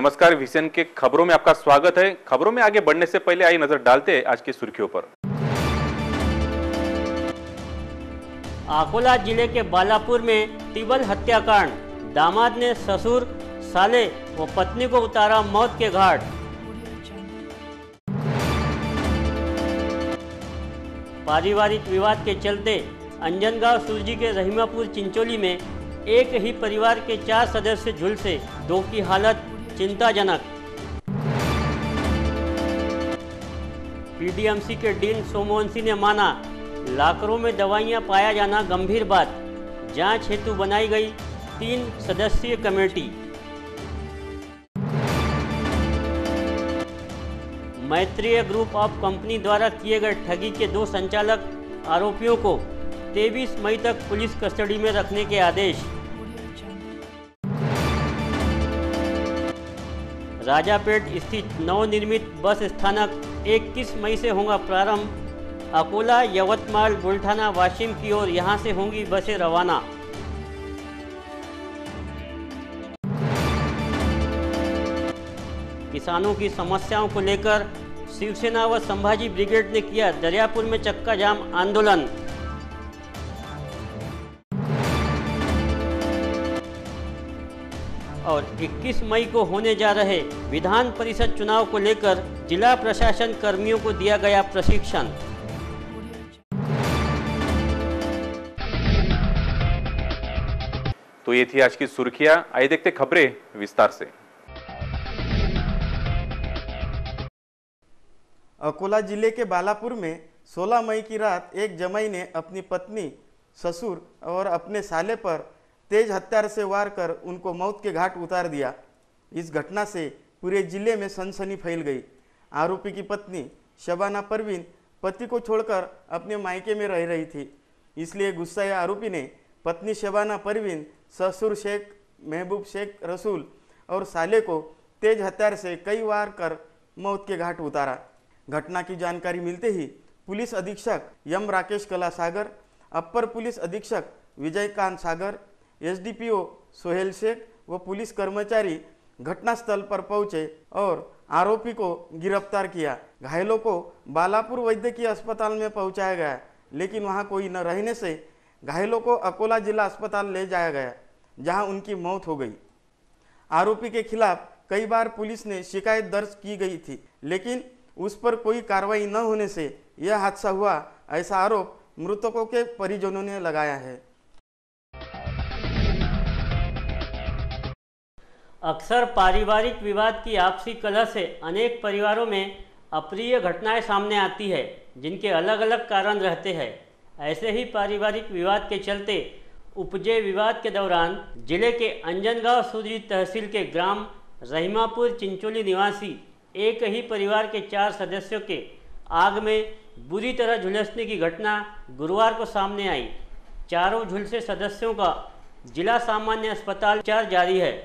नमस्कार, विजन के खबरों में आपका स्वागत है। खबरों में आगे बढ़ने से पहले आइए नजर डालते हैं आज की सुर्खियों पर। अकोला जिले के बालापुर में टिबल हत्याकांड, दामाद ने ससुर, साले व पत्नी को उतारा मौत के घाट। पारिवारिक विवाद के चलते अंजनगांव सुरजी के रहीमापुर चिंचोली में एक ही परिवार के 4 सदस्य झुलसे, 2 की हालत चिंताजनक। पीडीएमसी के डीन सोमवंशी ने माना, लाकरों में दवाइयां पाया जाना गंभीर बात। जांच हेतु बनाई गई 3 सदस्यीय committee. Maitreya group of company द्वारा किए गए ठगी के 2 संचालक आरोपियों को 23 मई तक पुलिस कस्टडी में रखने के आदेश। राजापेट स्थित नवनिर्मित बस स्थानक 21 मई से होगा प्रारंभ। अकोला, यवतमाल, बुल्ढाना, वाशिम की ओर यहां से होंगी बसें रवाना। किसानों की समस्याओं को लेकर शिवसेना व संभाजी ब्रिगेड ने किया दरियापुर में चक्का जाम आंदोलन। और 21 मई को होने जा रहे विधान परिषद चुनाव को लेकर जिला प्रशासन कर्मियों को दिया गया प्रशिक्षण। तो ये थी आज की सुर्खियां। आइए देखते खबरें विस्तार से। अकोला जिले के बालापुर में 16 मई की रात एक जमाई ने अपनी पत्नी, ससुर और अपने साले पर तेज हथियार से वार कर उनको मौत के घाट उतार दिया। इस घटना से पूरे जिले में सनसनी फैल गई। आरोपी की पत्नी शबाना परवीन पति को छोड़कर अपने मायके में रह रही थी, इसलिए गुस्साए आरोपी ने पत्नी शबाना परवीन, ससुर शेख महबूब शेख रसूल और साले को तेज हथियार से कई वार कर मौत के घाट उतारा। घटना की जानकारी मिलते ही पुलिस अधीक्षक एम राकेश कला सागर, अपर पुलिस अधीक्षक विजयकांत सागर, एसडीपीओ सोहेल शेख व पुलिस कर्मचारी घटनास्थल पर पहुंचे और आरोपी को गिरफ्तार किया। घायलों को बालापुर वैद्यकीय अस्पताल में पहुंचाया गया, लेकिन वहां कोई न रहने से घायलों को अकोला जिला अस्पताल ले जाया गया, जहां उनकी मौत हो गई। आरोपी के खिलाफ कई बार पुलिस ने शिकायत दर्ज की गई थी, लेकिन उस पर कोई कार्रवाई न होने से यह हादसा हुआ, ऐसा आरोप मृतकों के परिजनों ने लगाया है। अक्सर पारिवारिक विवाद की आपसी कलह से अनेक परिवारों में अप्रिय घटनाएं सामने आती है, जिनके अलग अलग कारण रहते हैं। ऐसे ही पारिवारिक विवाद के चलते उपजे विवाद के दौरान जिले के अंजनगांव सुरजी तहसील के ग्राम रहीमापुर चिंचोली निवासी एक ही परिवार के 4 सदस्यों के आग में बुरी तरह झुलसने की घटना गुरुवार को सामने आई। चारों झुलसे सदस्यों का जिला सामान्य अस्पताल उपचार जारी है।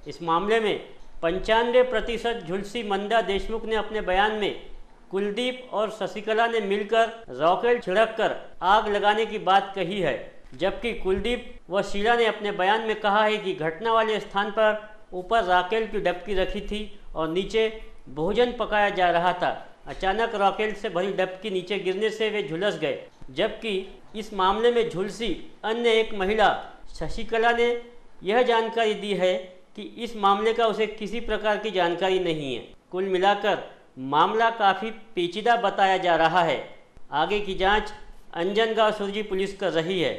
इस मामले में 95% झुलसी मंदा देशमुख ने अपने बयान में कुलदीप और शशिकला ने मिलकर रॉकेल छिड़ककर आग लगाने की बात कही है, जबकि कुलदीप व शीला ने अपने बयान में कहा है कि घटना वाले स्थान पर ऊपर रॉकेल की डबकी रखी थी और नीचे भोजन पकाया जा रहा था। अचानक रॉकेल से भरी डबकी नीचे गिरने से वे झुलस गए, जबकि इस मामले में झुलसी अन्य एक महिला शशिकला ने यह जानकारी दी है कि इस मामले का उसे किसी प्रकार की जानकारी नहीं है। कुल मिलाकर मामला काफ़ी पेचीदा बताया जा रहा है। आगे की जांच अंजनगांव सुरजी पुलिस कर रही है।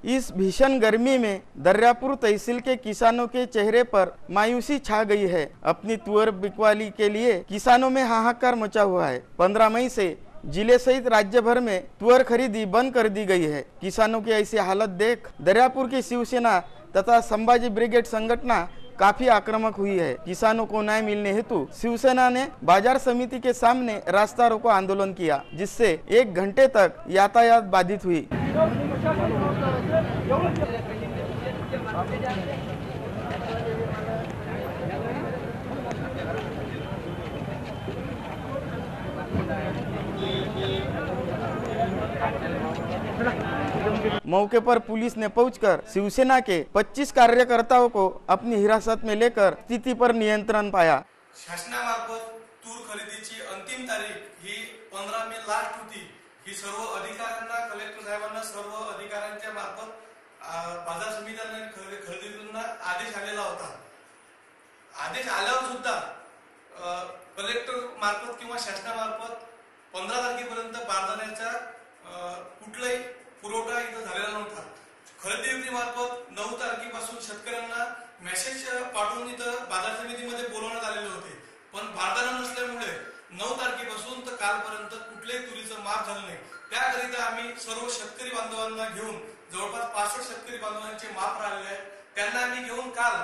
इस भीषण गर्मी में दर्यापुर तहसील के किसानों के चेहरे पर मायूसी छा गई है। अपनी तुअर बिकवाली के लिए किसानों में हाहाकार मचा हुआ है। 15 मई से जिले सहित राज्य भर में तुअर खरीदी बंद कर दी गई है। किसानों की ऐसी हालत देख दर्यापुर की शिवसेना तथा संभाजी ब्रिगेड संगठन काफी आक्रामक हुई है। किसानों को न्याय मिलने हेतु शिवसेना ने बाजार समिति के सामने रास्ता रोको आंदोलन किया, जिससे 1 घंटे तक यातायात बाधित हुई। चला मौके पर पुलिस ने पहुंचकर शिवसेना के 25 कार्यकर्ताओं को अपनी हिरासत में लेकर स्थिति पर नियंत्रण पाया। शासनामार्फत तूर खरेदीची अंतिम तारीख ही 15 मे लास्ट होती। ही सर्व अधिकाऱ्यांना, कलेक्टर साहेबांना, सर्व अधिकाऱ्यांच्या मार्फत बाजार समित्यांना खरेदीला आदेश आलेला होता। आदेश आल्यावर सुद्धा कलेक्टर मार्फत किंवा शासनामार्फत 15 तारखेपर्यंत बारदाण्याचा कुठलाही पुरवठा इथं झालेला नव्हता। खरेदी विक्री मार्फत 9 तारखेपासून शेतकऱ्यांना मेसेज पाठवून इथं बाजार समितीमध्ये बोलवण्यात आलेले होते, पण बारदाना नसल्यामुळे 9 तारखेपासून तर कालपर्यंत कुठल्याही तुरीचं माप झालं नाही। त्याकरिता आम्ही सर्व शेतकरी बांधवांना घेऊन जवळपास 65 शेतकरी बांधवांचे माप राहिले आहेत, त्यांना आम्ही घेऊन काल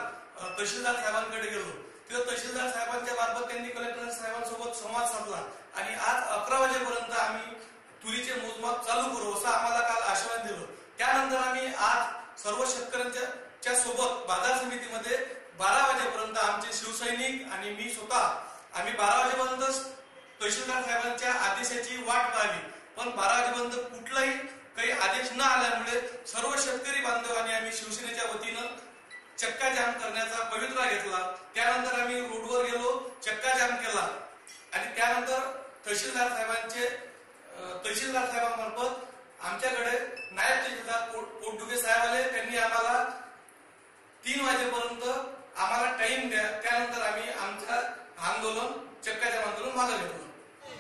तहसीलदार साहेबांकडे गेलो। तिथं तहसीलदार साहेबांच्या मार्फत त्यांनी कलेक्टर साहेबांसोबत संवाद साधला आणि आज 11 वाजेपर्यंत आम्ही तुरीचे मोजमाप चालू करू असं आम्हाला काल आश्वासन दिलं। त्यानंतर आम्ही आज सर्व शेतकऱ्यांच्या सोबत बाजार समितीमध्ये 12 वाजेपर्यंत आमचे शिवसैनिक आणि मी स्वतः आम्ही 12 वाजेपर्यंत तहसीलदार साहेबांच्या आदेशाची वाट पाहिली, पण 12 वाजेपर्यंत कुठलाही काही आदेश न आल्यामुळे सर्व शेतकरी बांधवांनी आम्ही शिवसेनेच्या वतीनं चक्का जाम करण्याचा पवित्रा घेतला। त्यानंतर आम्ही रोडवर गेलो, चक्का जाम केला आणि त्यानंतर तहसीलदार साहेबांमार्फत आमच्याकडे नायब तहसीलदार पोटदुगे साहेब आले। त्यांनी आम्हाला 3 वाजेपर्यंत आम्हाला टाइम द्या, त्यानंतर आम्ही आमचा आंदोलन, चक्का जाम आंदोलन मागे घेतलं।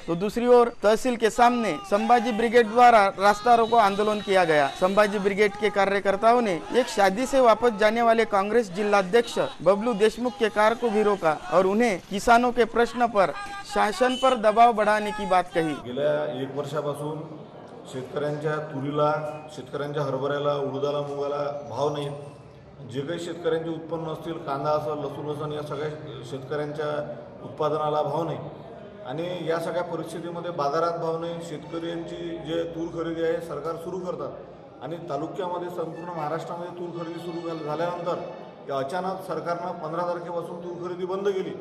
तो दूसरी ओर तहसील के सामने संभाजी ब्रिगेड द्वारा रास्ता रोको आंदोलन किया गया। संभाजी ब्रिगेड के कार्यकर्ताओं ने एक शादी से वापस जाने वाले कांग्रेस जिलाध्यक्ष बबलू देशमुख के कार को भी रोका और उन्हें किसानों के प्रश्न पर शासन पर दबाव बढ़ाने की बात कही। गेल्या 1 वर्षापासून शेतकऱ्यांच्या तुरीला, शेतकऱ्यांच्या हरभऱ्याला, उडदाला, मुगाला भाव नाहीत। जे काही शेतकऱ्यांचे उत्पन्न असतील, कांदा असेल, लसूण असेल, या सगळ्या शेतकऱ्यांच्या उत्पादनाला भाव नाही आणि या सगळ्या परिस्थितीमध्ये बाजारात भाव नाही। शेतकऱ्यांची जे तूर खरेदी आहे सरकार सुरू करतात आणि तालुक्यामध्ये संपूर्ण महाराष्ट्रामध्ये तूर खरेदी सुरू झाल्यानंतर अचानक सरकारनं 15 तारखेपासून तूर खरेदी बंद केली।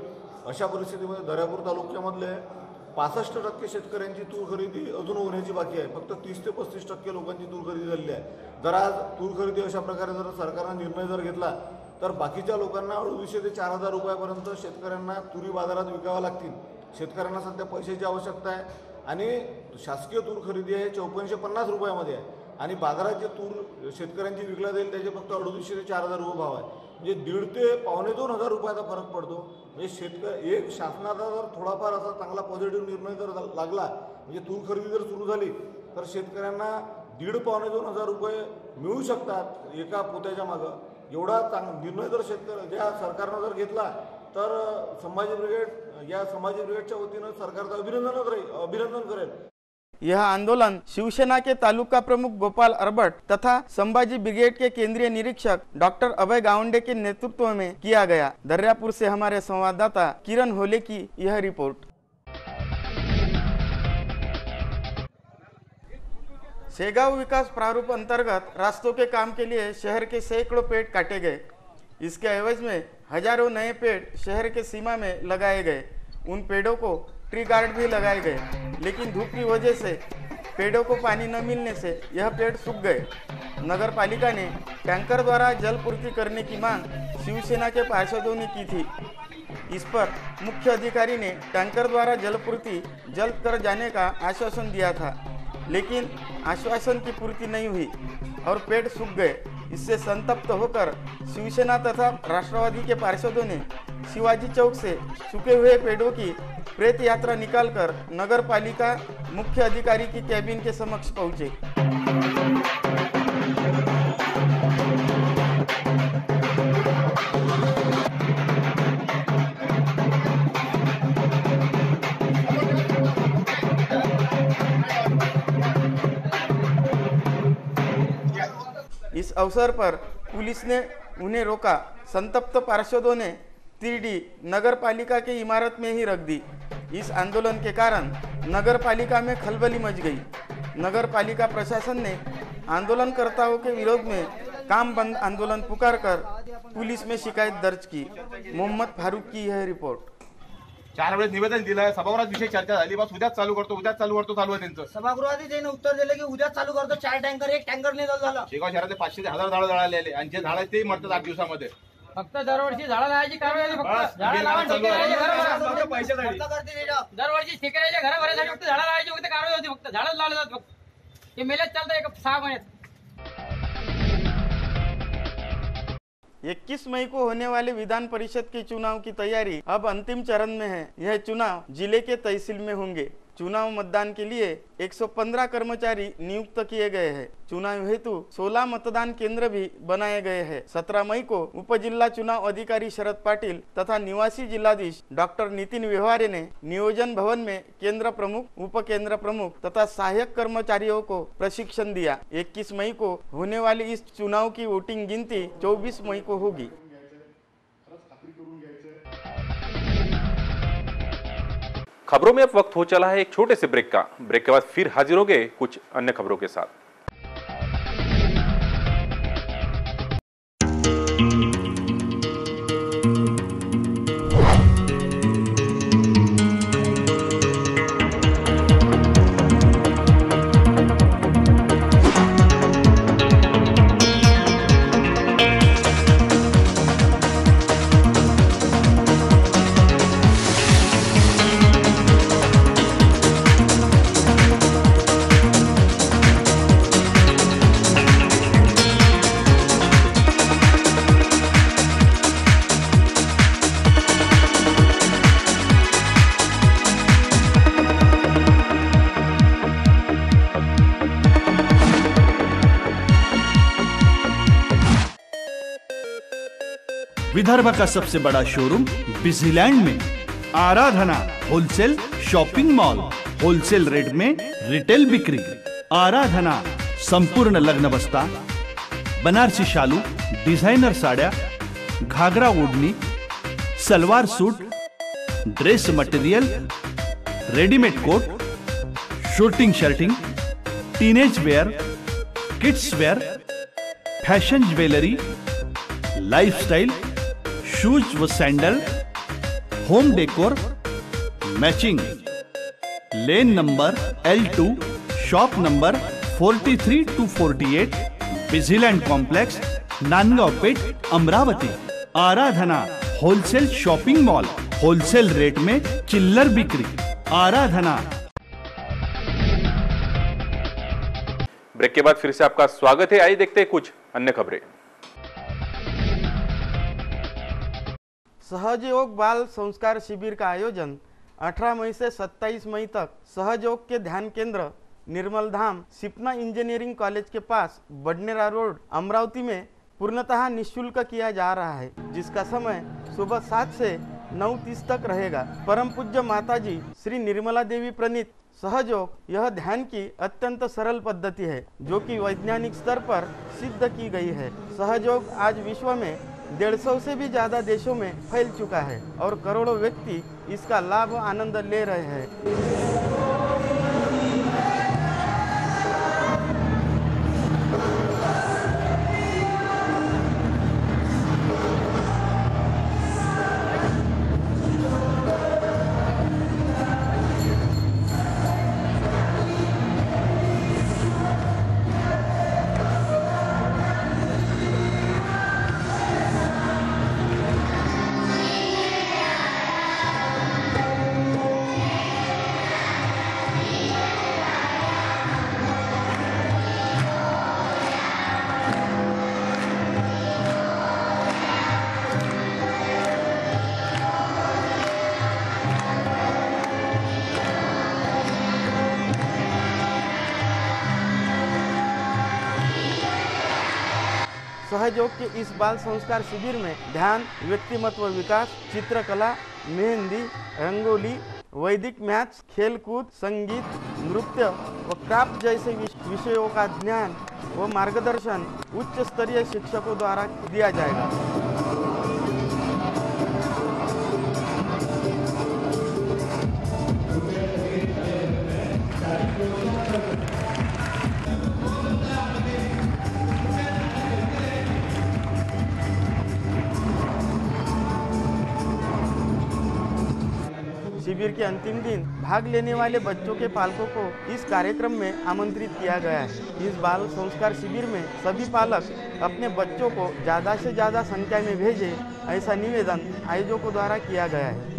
अशा परिस्थितीमध्ये दर्यापूर तालुक्यामधले 65% शेतकऱ्यांची तूर खरेदी अजून होण्याची बाकी आहे। फक्त 30 ते 35% लोकांची तूर खरेदी झालेली आहे। जर आज तूर खरेदी अशा प्रकारे जर सरकारने निर्णय जर घेतला तर बाकीच्या लोकांना 250 ते 4000 रुपयापर्यंत शेतकऱ्यांना तुरी बाजारात विकाव्या लागतील। शेतकऱ्यांना सध्या पैशाची आवश्यकता आहे आणि शासकीय तूर खरेदी आहे 5450 रुपयामध्ये आहे आणि बाजारात जे तूर शेतकऱ्यांची विकला जाईल त्याचे फक्त 250 ते 4000 रुपये भाव आहे। म्हणजे 1.5 ते 2,500 रुपयाचा फरक पडतो। म्हणजे एक शासनाचा जर थोडाफार असा चांगला पॉझिटिव्ह निर्णय जर लागला, म्हणजे तूर खरेदी जर सुरू झाली तर शेतकऱ्यांना 1,500-2,500 रुपये मिळू शकतात एका पोत्याच्या मागं। एवढा निर्णय जर ज्या सरकारनं जर घेतला तर संभाजी ब्रिगेडच्या वतीनं सरकारचं अभिनंदन करेल। यह आंदोलन शिवसेना के तालुका प्रमुख गोपाल अरबट तथा संभाजी ब्रिगेड के केंद्रीय निरीक्षक डॉक्टर अभय गावंडे के नेतृत्व में किया गया। दर्यापुर से हमारे संवाददाता किरण होले की यह रिपोर्ट। शेगांव विकास प्रारूप अंतर्गत रास्तों के काम के लिए शहर के सैकड़ों पेड़ काटे गए। इसके एवज में हजारों नए पेड़ शहर के सीमा में लगाए गए। उन पेड़ों को ट्री गार्ड भी लगाए गए, लेकिन धूप की वजह से पेड़ों को पानी न मिलने से यह पेड़ सूख गए। नगर पालिका ने टैंकर द्वारा जल पूर्ति करने की मांग शिवसेना के पार्षदों ने की थी। इस पर मुख्य अधिकारी ने टैंकर द्वारा जलपूर्ति जल्द कर जाने का आश्वासन दिया था, लेकिन आश्वासन की पूर्ति नहीं हुई और पेड़ सूख गए। इससे संतप्त होकर शिवसेना तथा राष्ट्रवादी के पार्षदों ने शिवाजी चौक से सूखे हुए पेड़ों की प्रेत यात्रा निकालकर नगर पालिका मुख्य अधिकारी की कैबिन के समक्ष पहुंचे। इस अवसर पर पुलिस ने उन्हें रोका। संतप्त पार्षदों ने तीडी नगर पालिका की इमारत में ही रख दी। इस आंदोलन के कारण नगर पालिका में खलबली मच गई। नगर पालिका प्रशासन ने आंदोलनकर्ताओं के विरोध में काम बंद आंदोलन पुकारकर पुलिस में शिकायत दर्ज की। मोहम्मद फारूक की यह रिपोर्ट। 4 वेळेस निवेदन दिलंय, सभागृहात विषय चर्चा झाली, बस उद्याच चालू करतो चालू आहे त्यांचं. सभागृहात त्यांनी उत्तर दिलं की उद्या चालू करतो. 4 टँकर, 1 टँकर नाही झालं. शेगाव शहरात 500 ते 1000 झाडं जळालेले आणि जे झाड ते मरतात 8 दिवसामध्ये. फक्त दरवर्षी झाडं लावायची कारवाई बस, झाडं लावून चालू आहे. ठेकेदाराच्या पैशासाठी. दरवर्षी ठेकेदाराच्या घरा भरायसाठी फक्त झाडं लावायची फक्त कारवाई होती. फक्त झाडं लावले जातात. फक्त ते मेलेच चालतं 6 महिन्यात. 21 मई को होने वाले विधान परिषद के चुनाव की तैयारी अब अंतिम चरण में है। यह चुनाव जिले के तहसील में होंगे। चुनाव मतदान के लिए 115 कर्मचारी नियुक्त किए गए हैं। चुनाव हेतु 16 मतदान केंद्र भी बनाए गए हैं। 17 मई को उप जिला चुनाव अधिकारी शरद पाटिल तथा निवासी जिलाधीश डॉक्टर नितिन व्यवहारे ने नियोजन भवन में केंद्र प्रमुख, उप केंद्र प्रमुख तथा सहायक कर्मचारियों को प्रशिक्षण दिया। 21 मई को होने वाली इस चुनाव की वोटिंग गिनती 24 मई को होगी। खबरों में अब वक्त हो चला है एक छोटे से ब्रेक का। ब्रेक के बाद फिर हाजिर होंगे कुछ अन्य खबरों के साथ। विदर्भ का सबसे बड़ा शोरूम बिजीलैंड में Aradhana wholesale shopping mall, wholesale rate में रिटेल बिक्री। आराधना संपूर्ण लग्न बस्ता, बनारसी शालू, डिझायनर साड्या, ghagra odhni, salwar suit, dress material, readymade coat, shooting shirting, teenage wear, kids wear, fashion jewellery, lifestyle, shoes व sandal, home decor, matching. Lane number L2, shop number 43 to 48, Busyland complex, Nandgaon Peth, Amravati. Aradhana wholesale shopping mall, wholesale rate में चिल्लर बिक्री। आराधना। Break के बाद फिर से आपका स्वागत है। आइए देखते हैं कुछ अन्य खबरें। सहजयोग बाल संस्कार शिविर का आयोजन 18 मई से 27 मई तक सहजयोग के ध्यान केंद्र निर्मल धाम सिपना इंजीनियरिंग कॉलेज के पास बडनेरा रोड अमरावती में पूर्णतः निःशुल्क किया जा रहा है, जिसका समय सुबह 7 से 9:30 तक रहेगा। परम पूज्य माताजी श्री निर्मला देवी प्रणीत सहयोग यह ध्यान की अत्यंत सरल पद्धति है, जो कि वैज्ञानिक स्तर पर सिद्ध की गई है। सहयोग आज विश्व में 150 से भी ज़्यादा देशों में फैल चुका है और करोड़ों व्यक्ति इसका लाभ आनंद ले रहे हैं। सहयोग के इस बाल संस्कार शिविर में ध्यान, व्यक्तिमत्व विकास, चित्रकला, मेहंदी, रंगोली, वैदिक मैथ्स, खेलकूद, संगीत, नृत्य व क्राफ्ट जैसे विषयों का ज्ञान व मार्गदर्शन उच्च स्तरीय शिक्षकों द्वारा दिया जाएगा। शिविर के अंतिम दिन भाग लेने वाले बच्चों के पालकों को इस कार्यक्रम में आमंत्रित किया गया है। इस बाल संस्कार शिविर में सभी पालक अपने बच्चों को ज़्यादा से ज़्यादा संख्या में भेजें, ऐसा निवेदन आयोजकों द्वारा किया गया है।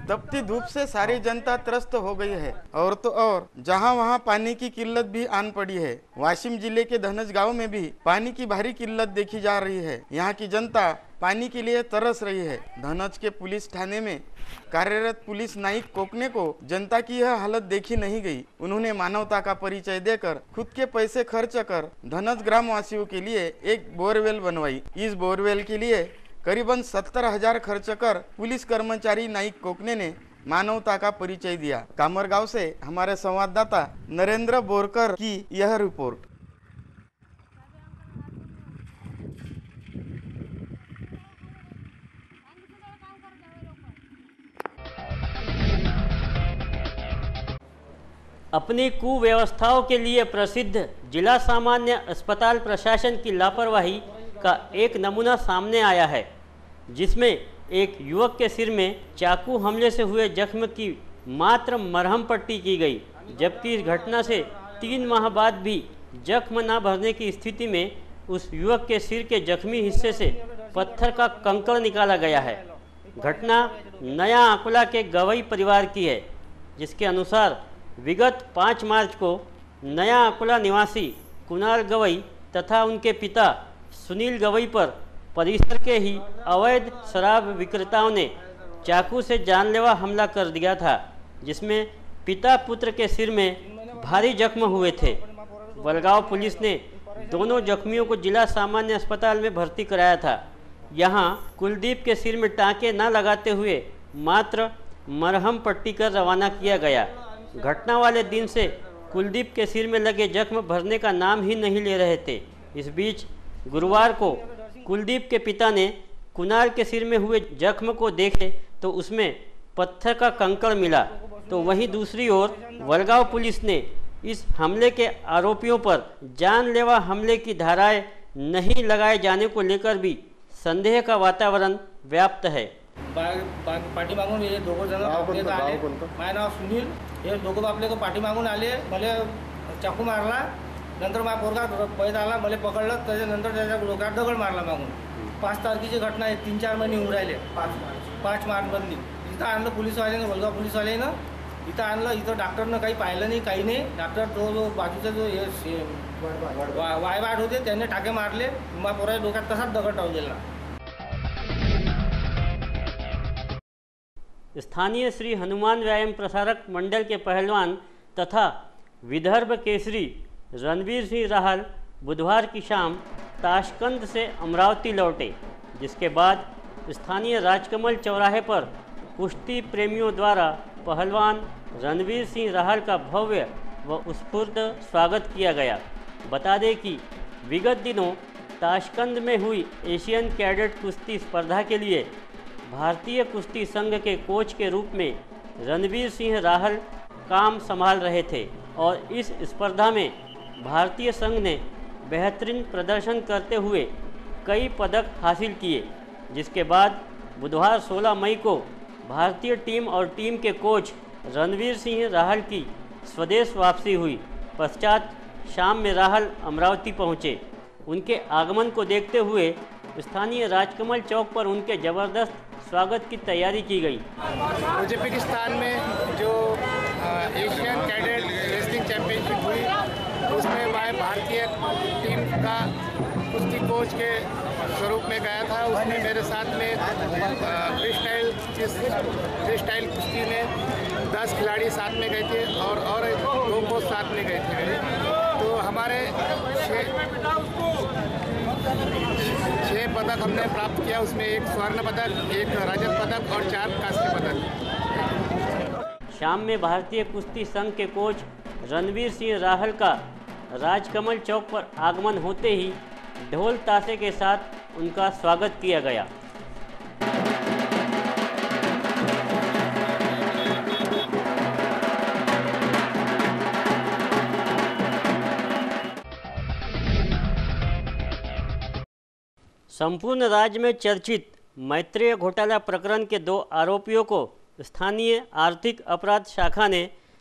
तपती धूप से सारी जनता त्रस्त हो गई है और तो और जहां वहां पानी की किल्लत भी आन पड़ी है। वाशिम जिले के धनज गांव में भी पानी की भारी किल्लत देखी जा रही है। यहां की जनता पानी के लिए तरस रही है। धनज के पुलिस थाने में कार्यरत पुलिस नायक कोकने को जनता की यह हालत देखी नहीं गई। उन्होंने मानवता का परिचय देकर खुद के पैसे खर्च कर धनज ग्रामवासियों के लिए एक बोरवेल बनवाई। इस बोरवेल के लिए करीबन 70,000 खर्च कर पुलिस कर्मचारी नाइक कोकने ने मानवता का परिचय दिया। कामरगांव से हमारे संवाददाता नरेंद्र बोरकर की यह रिपोर्ट। अपनी कुव्यवस्थाओं के लिए प्रसिद्ध जिला सामान्य अस्पताल प्रशासन की लापरवाही का एक नमूना सामने आया है, जिसमें एक युवक के सिर में चाकू हमले से हुए जख्म की मात्र मरहम पट्टी की गई, जबकि इस घटना से 3 माह बाद भी जख्म न भरने की स्थिति में उस युवक के सिर के जख्मी हिस्से से पत्थर का कंकड़ निकाला गया है। घटना नया आकुला के गवई परिवार की है, जिसके अनुसार विगत 5 मार्च को नया आकुला निवासी कुणाल गवई तथा उनके पिता सुनील गवई पर परिसर के ही अवैध शराब विक्रेताओं ने चाकू से जानलेवा हमला कर दिया था, जिसमें पिता पुत्र के सिर में भारी जख्म हुए थे। वलगांव पुलिस ने दोनों जख्मियों को जिला सामान्य अस्पताल में भर्ती कराया था। यहां कुलदीप के सिर में टाँके न लगाते हुए मात्र मरहम पट्टी कर रवाना किया गया। घटना वाले दिन से कुलदीप के सिर में लगे जख्म भरने का नाम ही नहीं ले रहे थे। इस बीच गुरुवार को कुलदीप के पिता ने कुणाल के सिर में हुए जख्म को देखे तो उसमें पत्थर का कंकड़ मिला। तो वहीं दूसरी ओर वलगांव पुलिस ने इस हमले के आरोपियों पर जानलेवा हमले की धाराएं नहीं लगाए जाने को लेकर भी संदेह का वातावरण व्याप्त है। पाठीमागून हे दोघं जण आपल्याला आले। माझं नाव सुनील, हे दोघं आपले पाठी मागून आले, मला चाकू मारला, नंतर माझा पोरगा पैदा आला, मला पकडलं, त्याच्यानंतर त्याच्या डोक्यात दगड मारला मागून। 5 तारखेची घटना आहे, 3-4 महिने होऊन राहिले। 5 मार्चमधली इथं आणलं पोलीसवाल्यानं, वलगाव पोलीसवाल्यानं इथं आणलं। इथं डॉक्टरनं काही पाहिलं नाही, काही नाही। डॉक्टर जो बाजूचा जो हे वायवाट होते त्यांनी टाके मारले, माझ्या पोराच्या डोक्यात तसाच दगड टाकलेला। स्थानीय श्री हनुमान व्यायाम प्रसारक मंडल के पहलवान तथा विदर्भ केसरी रणवीर सिंह राहल बुधवार की शाम ताशकंद से अमरावती लौटे, जिसके बाद स्थानीय राजकमल चौराहे पर कुश्ती प्रेमियों द्वारा पहलवान रणवीर सिंह राहल का भव्य व उत्स्फूर्त स्वागत किया गया। बता दें कि विगत दिनों ताशकंद में हुई एशियन कैडेट कुश्ती स्पर्धा के लिए भारतीय कुश्ती संघ के कोच के रूप में रणवीर सिंह राहल काम संभाल रहे थे और इस स्पर्धा में भारतीय संघ ने बेहतरीन प्रदर्शन करते हुए कई पदक हासिल किए, जिसके बाद बुधवार 16 मई को भारतीय टीम और टीम के कोच रणवीर सिंह राहल की स्वदेश वापसी हुई। पश्चात शाम में राहल अमरावती पहुँचे। उनके आगमन को देखते हुए स्थानीय राजकमल चौक पर उनके ज़बरदस्त स्वागत की तैयारी की गई। उज्बेकिस्तान में जो एशियन कैडेट रेसलिंग चैंपियनशिप हुई, उसमें मैं भारतीय टीम का कुश्ती कोच के स्वरूप में गया था। उसमें मेरे साथ में फ्री स्टाइल कुश्ती में 10 खिलाड़ी साथ में गए थे और 2 कोच साथ में गए थे मेरे। तो हमारे 6 पदक हमने प्राप्त किया। उसमें 1 स्वर्ण पदक, 1 रजत पदक और 4 कांस्य पदक। शाम में भारतीय कुश्ती संघ के कोच रणवीर सिंह राहल का राजकमल चौक पर आगमन होते ही ढोल ताशे के साथ उनका स्वागत किया गया। संपूर्ण राज्य में चर्चित मैत्रेय घोटाला प्रकरण के 2 आरोपियों को स्थानीय आर्थिक अपराध शाखा ने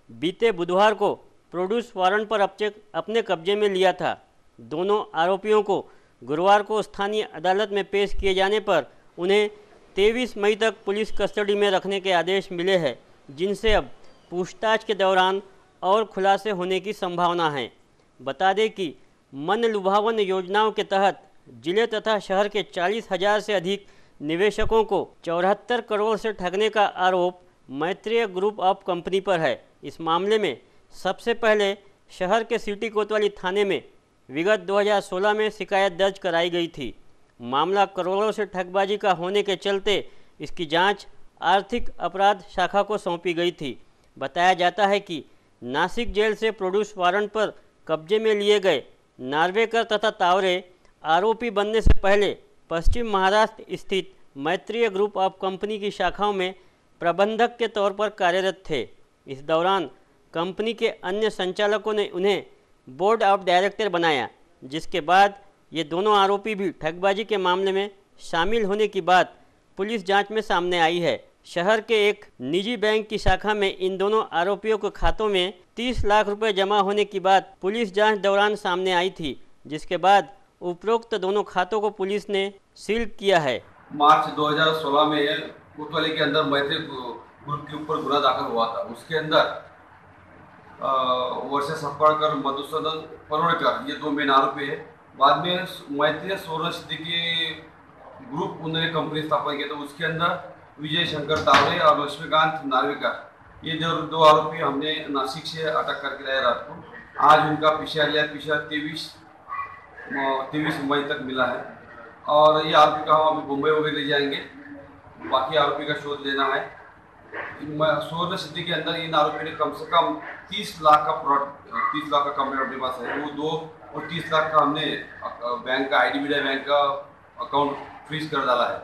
बीते बुधवार को प्रोड्यूस वारंट पर अपने कब्जे में लिया था। दोनों आरोपियों को गुरुवार को स्थानीय अदालत में पेश किए जाने पर उन्हें 23 मई तक पुलिस कस्टडी में रखने के आदेश मिले हैं, जिनसे अब पूछताछ के दौरान और खुलासे होने की संभावना है। बता दें कि मन लुभावन योजनाओं के तहत जिले तथा शहर के 40,000 से अधिक निवेशकों को 74 करोड़ से ठगने का आरोप मैत्रेय ग्रुप ऑफ कंपनी पर है। इस मामले में सबसे पहले शहर के सिटी कोतवाली थाने में विगत 2016 में शिकायत दर्ज कराई गई थी। मामला करोड़ों से ठगबाजी का होने के चलते इसकी जांच आर्थिक अपराध शाखा को सौंपी गई थी। बताया जाता है कि नासिक जेल से प्रोड्यूस वारंट पर कब्जे में लिए गए नार्वेकर तथा तावरे आरोपी बनने से पहले पश्चिम महाराष्ट्र स्थित मैत्रेय ग्रुप ऑफ कंपनी की शाखाओं में प्रबंधक के तौर पर कार्यरत थे। इस दौरान कंपनी के अन्य संचालकों ने उन्हें बोर्ड ऑफ डायरेक्टर बनाया, जिसके बाद ये दोनों आरोपी भी ठगबाजी के मामले में शामिल होने की बात पुलिस जांच में सामने आई है। शहर के एक निजी बैंक की शाखा में इन दोनों आरोपियों के खातों में 30 लाख रुपए जमा होने की बात पुलिस जांच दौरान सामने आई थी, जिसके बाद उपरोक्त दोनों खातों को पुलिस ने सील किया है। मार्च 2016 में कोतवाली के अंदर मैत्रेय ग्रुप के ऊपर गुना दाखिल हुआ था। उसके अंदर वर्षा सप्पाड़कर, मधुसूदन परोड़कर ये 2 मेन आरोपी है। बाद में मैत्रेय स्वर्ण सिद्दीकी ग्रुप उन्होंने कंपनी स्थापना की, तो उसके अंदर विजय शंकर तावरे और लक्ष्मीकांत नार्वेकर ये जो 2 आरोपी हमने नासिक से अटक करके लाए रात को। आज उनका पीछा 23 मई तक मिला है और ये आरोपी का हम मुंबई वगैरह ले जाएंगे। बाकी आरोपी का शोध लेना है। स्वर्ण सिद्धि के अंदर इन आरोपी ने कम से कम 30 लाख का कंप्लेंट अपने पास है। वो 2 और 30 लाख का हमने बैंक का IDBI बैंक का अकाउंट फ्रीज कर डाला है।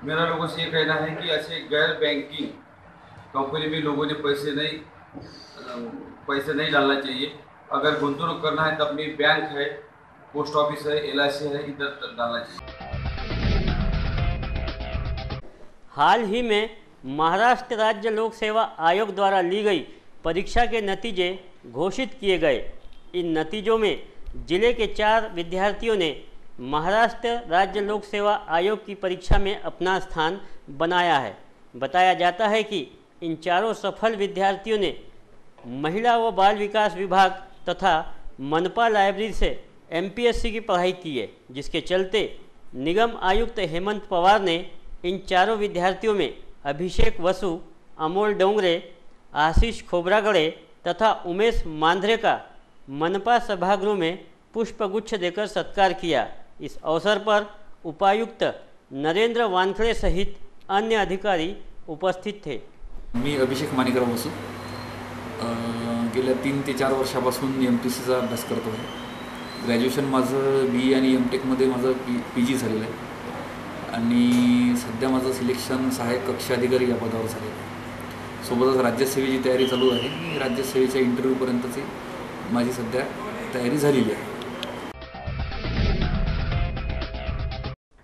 मेरा लोगों से ये कहना है कि ऐसे गैर बैंकिंग कंपनी में लोगों ने पैसे नहीं डालना चाहिए। अगर गुंतवणूक करना है तो अपनी बैंक है, पोस्ट ऑफिस है, LIC है, इधर डालना चाहिए। हाल ही में महाराष्ट्र राज्य लोक सेवा आयोग द्वारा ली गई परीक्षा के नतीजे घोषित किए गए। इन नतीजों में जिले के 4 विद्यार्थियों ने महाराष्ट्र राज्य लोक सेवा आयोग की परीक्षा में अपना स्थान बनाया है। बताया जाता है कि इन चारों सफल विद्यार्थियों ने महिला व बाल विकास विभाग तथा मनपा लाइब्रेरी से MPSC की पढ़ाई की है, जिसके चलते निगम आयुक्त हेमंत पवार ने इन चारों विद्यार्थियों में अभिषेक वसु, अमोल डोंगरे, आशीष खोबरागड़े तथा उमेश मांधरे का मनपा सभागृह में पुष्पगुच्छ देकर सत्कार किया। इस अवसर पर उपायुक्त नरेंद्र वानखड़े सहित अन्य अधिकारी उपस्थित थे। मी अभिषेक माणिकराव वसू गेल्या 3 ते 4 वर्षापासून MPSCचा अभ्यास करतो आहे। ग्रॅज्युएशन माझं BE आणि MTechमध्ये माझं PG झालेलं आहे आणि सध्या माझं सिलेक्शन सहाय्यक कक्ष अधिकारी या पदावर झालेलं आहे। सोबतच राज्यसेवेची तयारी चालू आहे। राज्यसेवेच्या इंटरव्ह्यूपर्यंतची माझी सध्या तयारी झालेली आहे।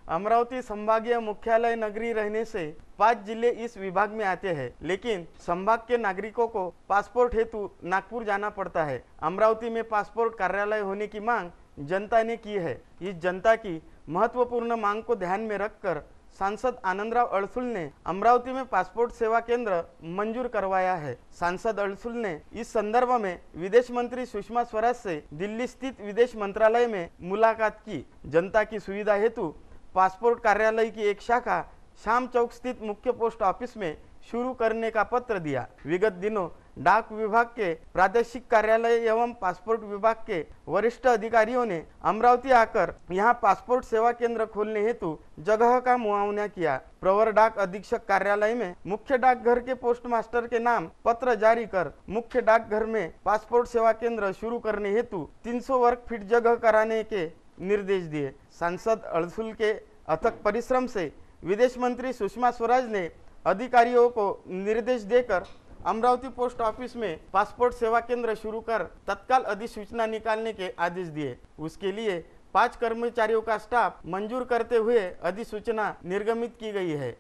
अमरावती संभागीय मुख्यालय नगरी रहने से 5 जिले इस विभाग में आते हैं, लेकिन संभाग के नागरिकों को पासपोर्ट हेतु नागपुर जाना पड़ता है। अमरावती में पासपोर्ट कार्यालय होने की मांग जनता ने की है। इस जनता की महत्वपूर्ण मांग को ध्यान में रखकर सांसद आनंदराव अड़सुल ने अमरावती में पासपोर्ट सेवा केंद्र मंजूर करवाया है। सांसद अड़सुल ने इस संदर्भ में विदेश मंत्री सुषमा स्वराज से दिल्ली स्थित विदेश मंत्रालय में मुलाकात की। जनता की सुविधा हेतु पासपोर्ट कार्यालय की एक शाखा शाम चौक स्थित मुख्य पोस्ट ऑफिस में शुरू करने का पत्र दिया। विगत दिनों डाक विभाग के प्रादेशिक कार्यालय एवं पासपोर्ट विभाग के वरिष्ठ अधिकारियों ने अमरावती आकर यहां पासपोर्ट सेवा केंद्र खोलने हेतु जगह का मुआयना किया। प्रवर डाक अधीक्षक कार्यालय में मुख्य डाकघर के पोस्ट मास्टर के नाम पत्र जारी कर मुख्य डाकघर में पासपोर्ट सेवा केंद्र शुरू करने हेतु 300 वर्ग फीट जगह कराने के निर्देश दिए। सांसद अड़सुल के अथक परिश्रम से विदेश मंत्री सुषमा स्वराज ने अधिकारियों को निर्देश देकर अमरावती पोस्ट ऑफिस में पासपोर्ट सेवा केंद्र शुरू कर तत्काल अधिसूचना निकालने के आदेश दिए। उसके लिए 5 कर्मचारियों का स्टाफ मंजूर करते हुए अधिसूचना निर्गमित की गई है।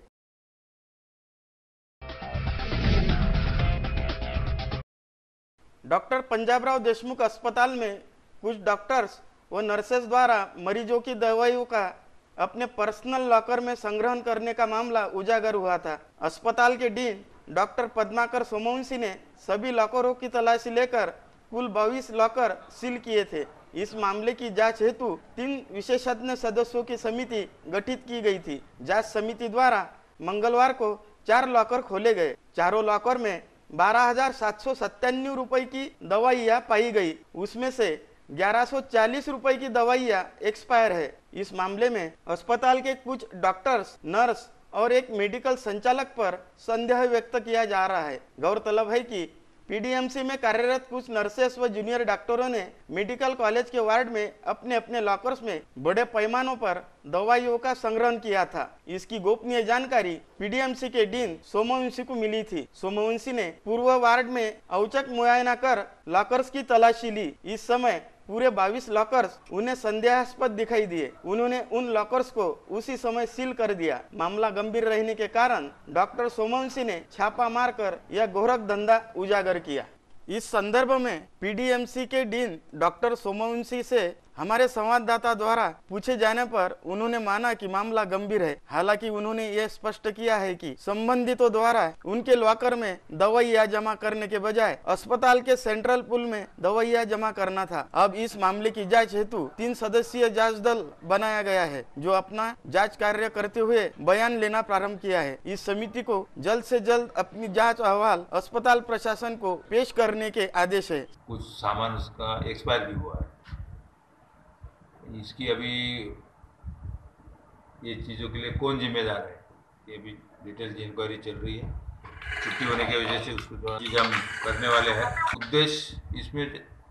डॉक्टर पंजाबराव देशमुख अस्पताल में कुछ डॉक्टर्स व नर्सेस द्वारा मरीजों की दवाइयों का अपने पर्सनल लॉकर में संग्रहण करने का मामला उजागर हुआ था। अस्पताल के डीन डॉक्टर पद्माकर सोमवंशी ने सभी लॉकरों की तलाशी लेकर कुल 22 लॉकर सील किए थे। इस मामले की जांच हेतु 3 विशेषज्ञ सदस्यों की समिति गठित की गई थी। जांच समिति द्वारा मंगलवार को 4 लॉकर खोले गए। चारों लॉकर में 12,797 रुपए की दवाइयाँ पाई गई। उसमें से 1140 रुपए की दवाइयाँ एक्सपायर है। इस मामले में अस्पताल के कुछ डॉक्टर्स, नर्स और एक मेडिकल संचालक पर संदेह व्यक्त किया जा रहा है। गौरतलब है कि पीडीएमसी में कार्यरत कुछ नर्सेस व जूनियर डॉक्टरों ने मेडिकल कॉलेज के वार्ड में अपने अपने लॉकर्स में बड़े पैमानों पर दवाइयों का संग्रहण किया था। इसकी गोपनीय जानकारी पीडीएमसी के डीन सोमवंशी को मिली थी। सोमवंशी ने पूर्व वार्ड में औचक मुआयना कर लॉकर्स की तलाशी ली। इस समय पूरे 22 लॉकर्स उन्हें संदेहास्पद दिखाई दिए। उन्होंने उन लॉकर्स को उसी समय सील कर दिया। मामला गंभीर रहने के कारण डॉक्टर सोमवंशी ने छापा मारकर यह घोरक धंधा उजागर किया। इस संदर्भ में पीडीएमसी के डीन डॉक्टर सोमवंशी से हमारे संवाददाता द्वारा पूछे जाने पर उन्होंने माना कि मामला गंभीर है। हालांकि उन्होंने ये स्पष्ट किया है कि संबंधितों द्वारा उनके लॉकर में दवाइयाँ जमा करने के बजाय अस्पताल के सेंट्रल पूल में दवाइयाँ जमा करना था। अब इस मामले की जांच हेतु 3 सदस्यीय जांच दल बनाया गया है, जो अपना जांच कार्य करते हुए बयान लेना प्रारंभ किया है। इस समिति को जल्द से जल्द अपनी जाँच अहवाल अस्पताल प्रशासन को पेश करने के आदेश है। कुछ सामान उसका एक्सपायर भी हुआ है। इसकी अभी ये चीज़ों के लिए कौन जिम्मेदार है, ये भी डिटेल इंक्वायरी चल रही है। छुट्टी होने की वजह से उसको थोड़ा चीज़ हम करने वाले हैं। उद्देश्य इसमें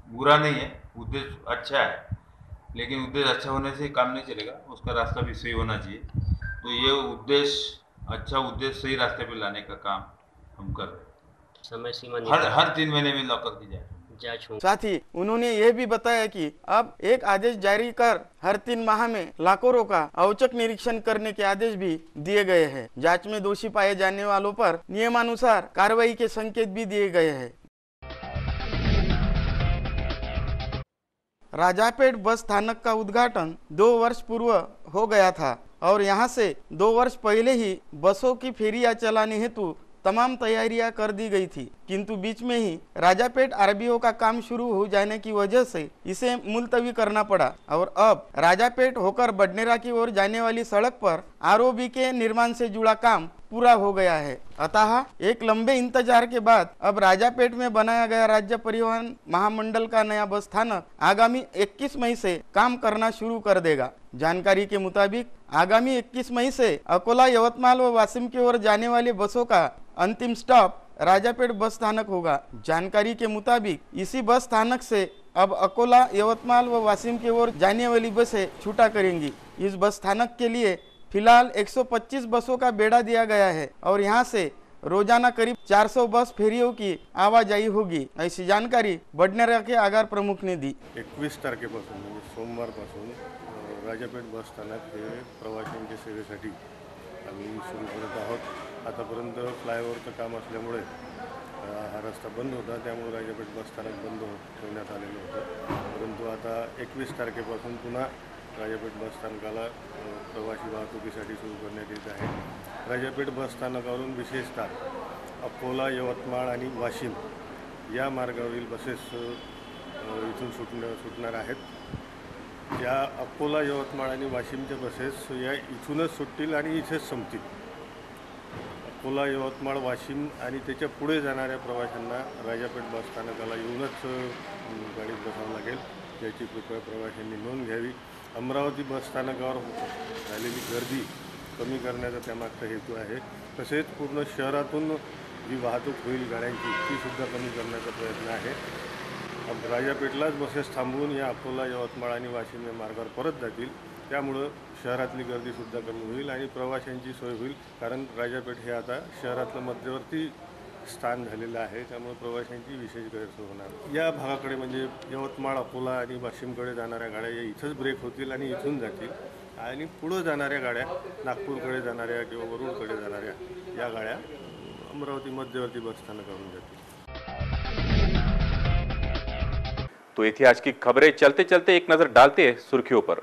बुरा नहीं है, उद्देश्य अच्छा है, लेकिन उद्देश्य अच्छा होने से काम नहीं चलेगा, उसका रास्ता भी सही होना चाहिए। तो ये उद्देश्य अच्छा उद्देश्य सही रास्ते पे लाने का काम हम कर रहे हैं। समय सीमा हर 3 महीने में लॉकर की जाए। साथ ही उन्होंने यह भी बताया कि अब एक आदेश जारी कर हर 3 माह में लॉकरों का औचक निरीक्षण करने के आदेश भी दिए गए हैं। जांच में दोषी पाए जाने वालों पर नियमानुसार कार्रवाई के संकेत भी दिए गए हैं। राजापेट बस स्थानक का उद्घाटन 2 वर्ष पूर्व हो गया था और यहां से 2 वर्ष पहले ही बसों की फेरियां चलाने हेतु तमाम तैयारियां कर दी गई थी, किंतु बीच में ही राजापेट आरबीओ का काम शुरू हो जाने की वजह से इसे मुलतवी करना पड़ा और अब राजापेट होकर बडनेरा की ओर जाने वाली सड़क पर आरओबी के निर्माण से जुड़ा काम पूरा हो गया है। अतः एक लंबे इंतजार के बाद अब राजापेट में बनाया गया राज्य परिवहन महामंडल का नया बस स्थानक आगामी 21 मई से काम करना शुरू कर देगा। जानकारी के मुताबिक आगामी 21 मई से अकोला, यवतमाल व वाशिम की ओर जाने वाली बसों का अंतिम स्टॉप राजापेट बस स्थानक होगा। जानकारी के मुताबिक इसी बस स्थानक से अब अकोला, यवतमाल व वाशिम की ओर जाने वाली बसें छूटा करेंगी। इस बस स्थानक के लिए फिलहाल 125 बसों का बेड़ा दिया गया है और यहां से रोजाना करीब 400 बस फेरियों की आवाजाही होगी, ऐसी जानकारी बडनेरा के आगार प्रमुख ने दी। 21 तारखेपासून म्हणजे सोमवारपासून राजापेट बस स्थानक हे प्रवाशांच्या सेवेसाठी आम्ही सुरू करत आहोत। आतापर्यंत फ्लायओव्हरचं काम असल्यामुळे हा रस्ता बंद होता, त्यामुळे राजापेट बस स्थानक बंद ठेवण्यात आलेलं होतं। परंतु आता 21 तारखेपासून पुन्हा राजापेट बस स्थानकाला प्रवासी वाहतुकीसाठी सुरू करण्यात येत आहे। राजापेट बस स्थानकावरून विशेषतः अकोला, यवतमाळ आणि वाशिम या मार्गावरील बसेस इथून सुटणार आहेत। ज्या अकोला, यवतमाळ आणि वाशिमच्या बसेस या इथूनच सुटतील आणि इथेच संपतील। अकोला, यवतमाळ, वाशिम आणि त्याच्या पुढे जाणाऱ्या प्रवाशांना राजापेट बस स्थानकाला येऊनच गाडीत बसावं लागेल, याची कृपया प्रवाशांनी नोंद घ्यावी। अमरावती बस स्थानकावर झालेली गर्दी कमी करण्याचा त्यामागचा हेतू आहे। तसेच पूर्ण शहरातून जी वाहतूक होईल गाड्यांची ती सुद्धा कमी करण्याचा प्रयत्न आहे। राजापेटलाच बसेस थांबवून या अकोला, यवतमाळ आणि वाशिम या मार्गावर परत जातील, त्यामुळं शहरातली गर्दीसुद्धा कमी होईल आणि प्रवाशांची सोय होईल। कारण राजापेट हे आता शहरातलं मध्यवर्ती स्थान झालेलं आहे, त्यामुळे प्रवाशांची विशेष गैरसोय होणार. या भागाकडे म्हणजे यवतमाळ, अकोला आणि वाशिमकडे जाणाऱ्या गाड्या या इथंच ब्रेक होतील आणि इथून जातील आणि पुढं जाणाऱ्या गाड्या नागपूरकडे जाणाऱ्या किंवा वरुडकडे जाणाऱ्या या गाड्या अमरावती मध्यवर्ती बस स्थानकावरून जातील. तो ये थी आज की खबरें. चलते चलते एक नजर डालते हैं सुर्खियों पर.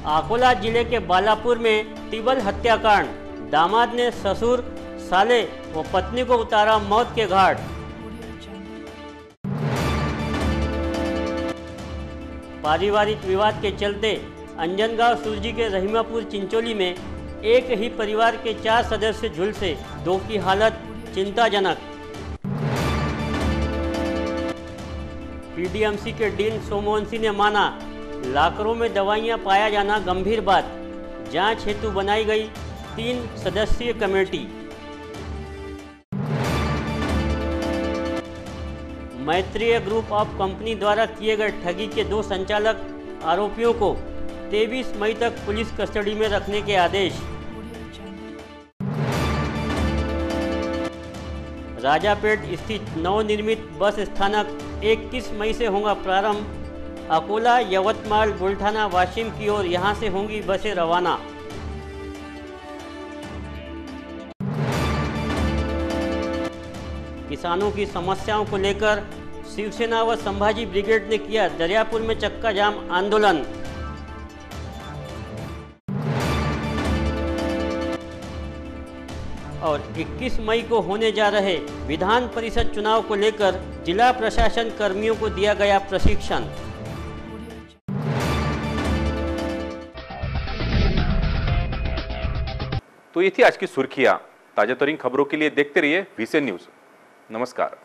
अकोला जिले के बालापुर में तिबल हत्याकांड. दामाद ने ससुर, साले व पत्नी को उतारा मौत के घाट. पारिवारिक विवाद के चलते अंजनगांव सुरजी के रहीमापुर चिंचोली में एक ही परिवार के 4 सदस्य झुलसे. 2 की हालत चिंताजनक. पीडीएमसी के डीन सोमवंशी ने माना लाकरों में दवाइयां पाया जाना गंभीर बात. जांच हेतु बनाई गई 3 सदस्यीय कमेटी. मैत्रीय ग्रुप ऑफ कंपनी द्वारा किए गए ठगी के 2 संचालक आरोपियों को 23 मई तक पुलिस कस्टडी में रखने के आदेश. राजापेट स्थित नवनिर्मित बस स्थानक 21 मई से होगा प्रारंभ. अकोला, यवतमाल, बुल्ढाना, वाशिम की ओर यहां से होंगी बसें रवाना. किसानों की समस्याओं को लेकर शिवसेना व संभाजी ब्रिगेड ने किया दरियापुर में चक्का जाम आंदोलन. और 21 मई को होने जा रहे विधान परिषद चुनाव को लेकर जिला प्रशासन कर्मियों को दिया गया प्रशिक्षण. तो ये थी आज की सुर्खियां. ताजा तरीन खबरों के लिए देखते रहिए वीसीएन न्यूज. नमस्कार.